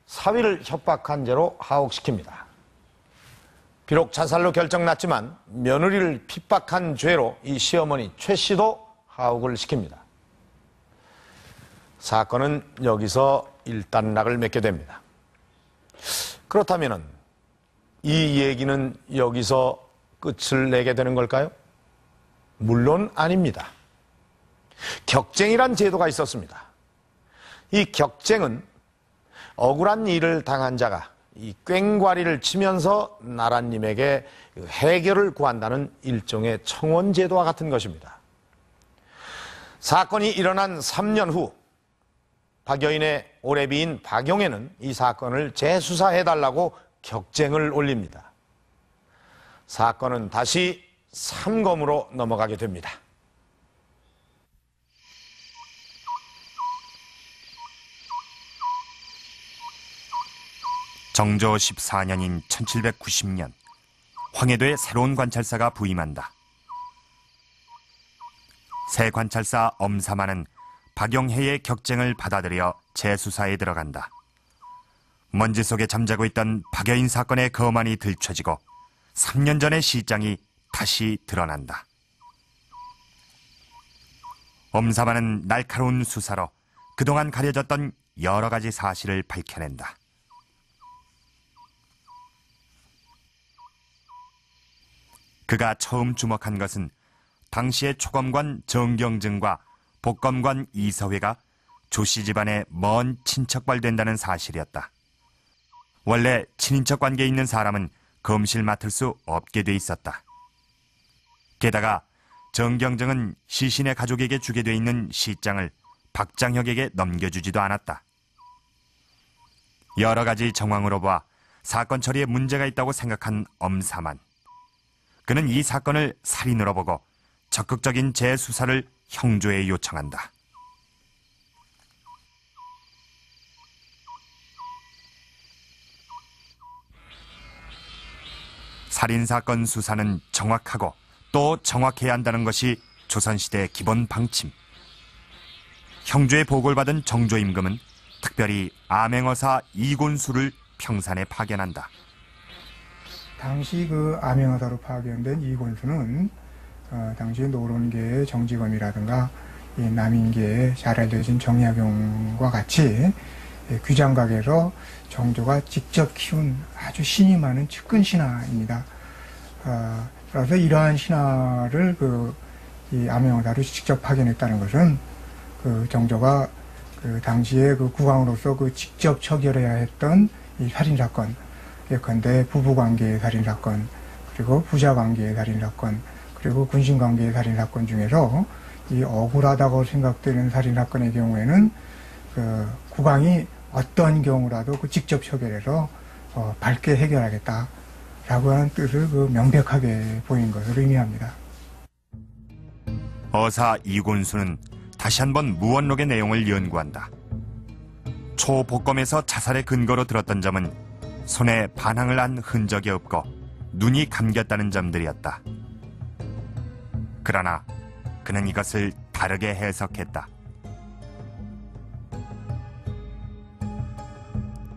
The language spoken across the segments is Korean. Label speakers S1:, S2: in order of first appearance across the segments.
S1: 사위를 협박한 죄로 하옥시킵니다. 비록 자살로 결정났지만 며느리를 핍박한 죄로 이 시어머니 최 씨도 하옥을 시킵니다. 사건은 여기서 일단락을 맺게 됩니다. 그렇다면 이 얘기는 여기서 끝을 내게 되는 걸까요? 물론 아닙니다. 격쟁이란 제도가 있었습니다. 이 격쟁은 억울한 일을 당한 자가 이 꽹과리를 치면서 나라님에게 해결을 구한다는 일종의 청원제도와 같은 것입니다. 사건이 일어난 3년 후 박여인의 오래비인 박용애는 이 사건을 재수사해달라고 격쟁을 올립니다. 사건은 다시 삼검으로 넘어가게 됩니다.
S2: 정조 14년인 1790년 황해도에 새로운 관찰사가 부임한다. 새 관찰사 엄사만은 박용혜의 격쟁을 받아들여 재수사에 들어간다. 먼지 속에 잠자고 있던 박여인 사건의 거만이 들춰지고 3년 전의 시장이 다시 드러난다. 엄사만은 날카로운 수사로 그동안 가려졌던 여러 가지 사실을 밝혀낸다. 그가 처음 주목한 것은 당시의 초검관 정경증과 복검관 이서회가 조씨 집안의 먼 친척발 된다는 사실이었다. 원래 친인척 관계에 있는 사람은 검실 맡을 수 없게 돼 있었다. 게다가 정경증은 시신의 가족에게 주게 돼 있는 시장을 박장혁에게 넘겨주지도 않았다. 여러 가지 정황으로 봐 사건 처리에 문제가 있다고 생각한 엄사만. 그는 이 사건을 살인으로 보고 적극적인 재수사를 형조에 요청한다. 살인사건 수사는 정확하고 또 정확해야 한다는 것이 조선시대의 기본 방침. 형조의 보고를 받은 정조임금은 특별히 암행어사 이곤수를 평산에 파견한다.
S3: 당시 그 암행어사로 파견된 이곤수는 당시 노론계의 정지검이라든가 이 남인계의 잘 알려진 정약용과 같이 귀장각에서 정조가 직접 키운 아주 신이 많은 측근 신하입니다. 그래서 이러한 신하를 이 암행어사로 직접 파견했다는 것은 정조가 당시에 국왕으로서 직접 처결해야 했던 이 살인사건, 예컨대 부부관계의 살인사건, 그리고 부자관계의 살인사건, 그리고 군신관계의 살인사건 중에서 이 억울하다고 생각되는 살인사건의 경우에는 국왕이 어떤 경우라도 직접 처결해서 밝게 해결하겠다라고 하는 뜻을 명백하게 보인 것을 의미합니다.
S2: 어사 이곤수는 다시 한번 무원록의 내용을 연구한다. 초복검에서 자살의 근거로 들었던 점은 손에 반항을 한 흔적이 없고 눈이 감겼다는 점들이었다. 그러나 그는 이것을 다르게 해석했다.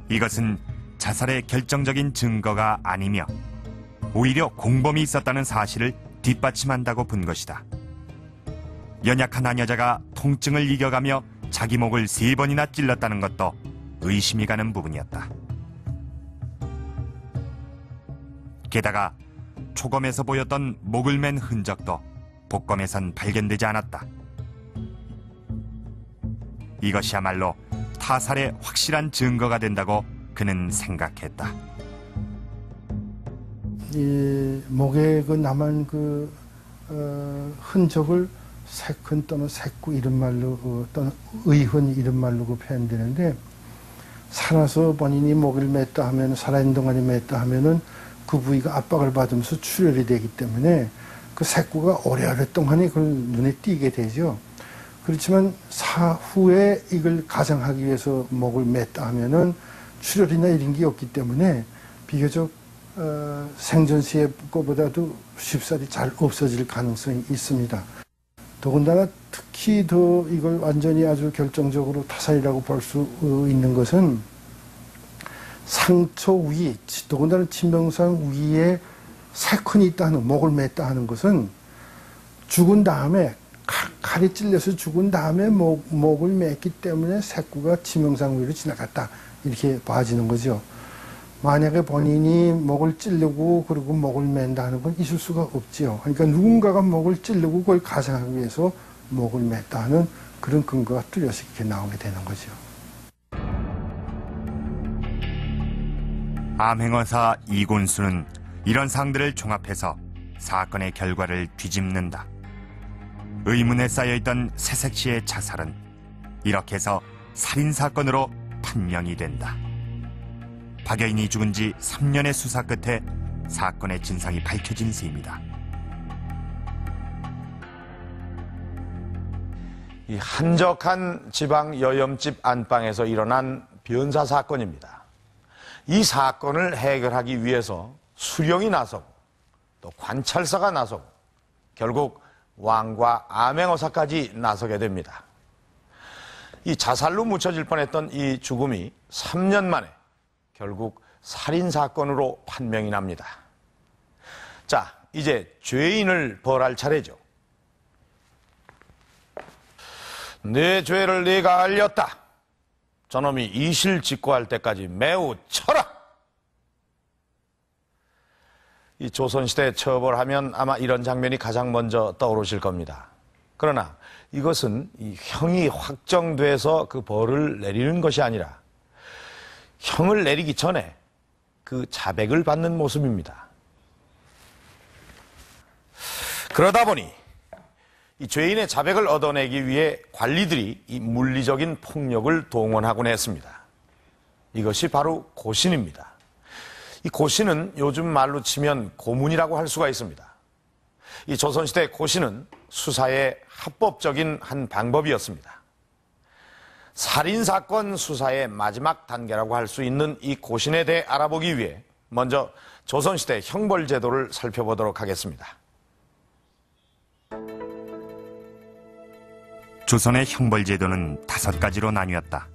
S2: 이것은 자살의 결정적인 증거가 아니며 오히려 공범이 있었다는 사실을 뒷받침한다고 본 것이다. 연약한 한 여자가 통증을 이겨가며 자기 목을 3번이나 찔렀다는 것도 의심이 가는 부분이었다. 게다가 초검에서 보였던 목을 맨 흔적도 복검에선 발견되지 않았다. 이것이야말로 타살의 확실한 증거가 된다고 그는 생각했다.
S4: 이 목에 남은 흔적을 색흔 또는 색구 이런 말로 또는 의흔 이런 말로 표현되는데, 살아서 본인이 목을 맸다 하면, 살아있는 동안에 맸다 하면은 그 부위가 압박을 받으면서 출혈이 되기 때문에 그 색구가 오래오랫동안에 그걸 눈에 띄게 되죠. 그렇지만 사후에 이걸 가정하기 위해서 목을 맸다 하면은 출혈이나 이런 게 없기 때문에 비교적 생전 시의 것보다도 쉽사리 잘 없어질 가능성이 있습니다. 더군다나 특히 더 이걸 완전히 아주 결정적으로 타살이라고 볼 수 있는 것은 상처 위, 더군다나 치명상 위에 세컨이 있다 하는, 목을 맸다 하는 것은 죽은 다음에, 칼이 찔려서 죽은 다음에 목을 맸기 때문에 색구가 치명상 위로 지나갔다. 이렇게 봐지는 거죠. 만약에 본인이 목을 찌르고 그리고 목을 맨다 하는 건 있을 수가 없지요. 그러니까 누군가가 목을 찌르고 그걸 가상하기 위해서 목을 맸다 하는 그런 근거가 뚜렷이 이렇게 나오게 되는 거죠.
S2: 암행어사 이곤수는 이런 사항들을 종합해서 사건의 결과를 뒤집는다. 의문에 쌓여있던 새색 씨의 자살은 이렇게 해서 살인사건으로 판명이 된다. 박여인이 죽은 지 3년의 수사 끝에 사건의 진상이 밝혀진 셈이다.
S1: 이 한적한 지방 여염집 안방에서 일어난 변사 사건입니다. 이 사건을 해결하기 위해서 수령이 나서고 또 관찰사가 나서고 결국 왕과 암행어사까지 나서게 됩니다. 이 자살로 묻혀질 뻔했던 이 죽음이 3년 만에 결국 살인사건으로 판명이 납니다. 자, 이제 죄인을 벌할 차례죠. 내 죄를 네가 알렸다. 저놈이 이실직고할 때까지 매우 쳐라. 이 조선시대 처벌하면 아마 이런 장면이 가장 먼저 떠오르실 겁니다. 그러나 이것은 이 형이 확정돼서 그 벌을 내리는 것이 아니라 형을 내리기 전에 그 자백을 받는 모습입니다. 그러다 보니 이 죄인의 자백을 얻어내기 위해 관리들이 이 물리적인 폭력을 동원하곤 했습니다. 이것이 바로 고신입니다. 이 고신은 요즘 말로 치면 고문이라고 할 수가 있습니다. 이 조선시대 고신은 수사의 합법적인 한 방법이었습니다. 살인사건 수사의 마지막 단계라고 할 수 있는 이 고신에 대해 알아보기 위해 먼저 조선시대 형벌제도를 살펴보도록 하겠습니다.
S2: 조선의 형벌제도는 5가지로 나뉘었다.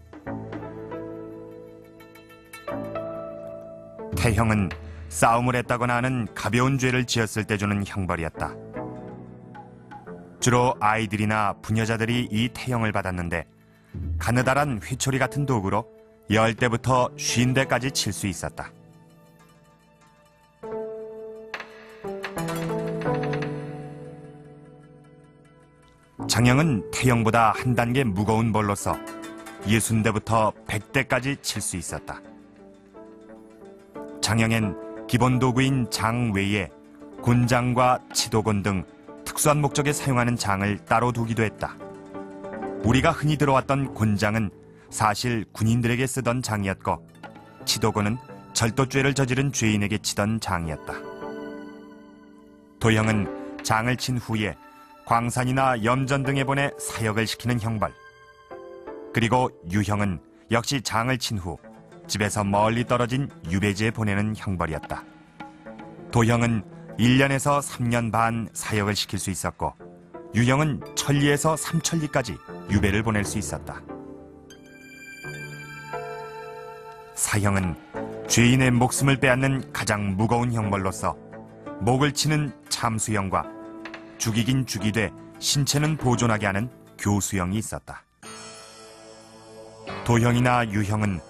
S2: 태형은 싸움을 했다거나 하는 가벼운 죄를 지었을 때 주는 형벌이었다. 주로 아이들이나 부녀자들이 이 태형을 받았는데 가느다란 회초리 같은 도구로 10대부터 50대까지 칠 수 있었다. 장형은 태형보다 한 단계 무거운 벌로서 60대부터 100대까지 칠 수 있었다. 장형엔 기본 도구인 장 외에 곤장과 치도곤 등 특수한 목적에 사용하는 장을 따로 두기도 했다. 우리가 흔히 들어왔던 곤장은 사실 군인들에게 쓰던 장이었고 치도곤은 절도죄를 저지른 죄인에게 치던 장이었다. 도형은 장을 친 후에 광산이나 염전 등에 보내 사역을 시키는 형벌. 그리고 유형은 역시 장을 친 후 집에서 멀리 떨어진 유배지에 보내는 형벌이었다. 도형은 1년에서 3년 반 사역을 시킬 수 있었고 유형은 천리에서 3천리까지 유배를 보낼 수 있었다. 사형은 죄인의 목숨을 빼앗는 가장 무거운 형벌로서 목을 치는 참수형과 죽이긴 죽이되 신체는 보존하게 하는 교수형이 있었다. 도형이나 유형은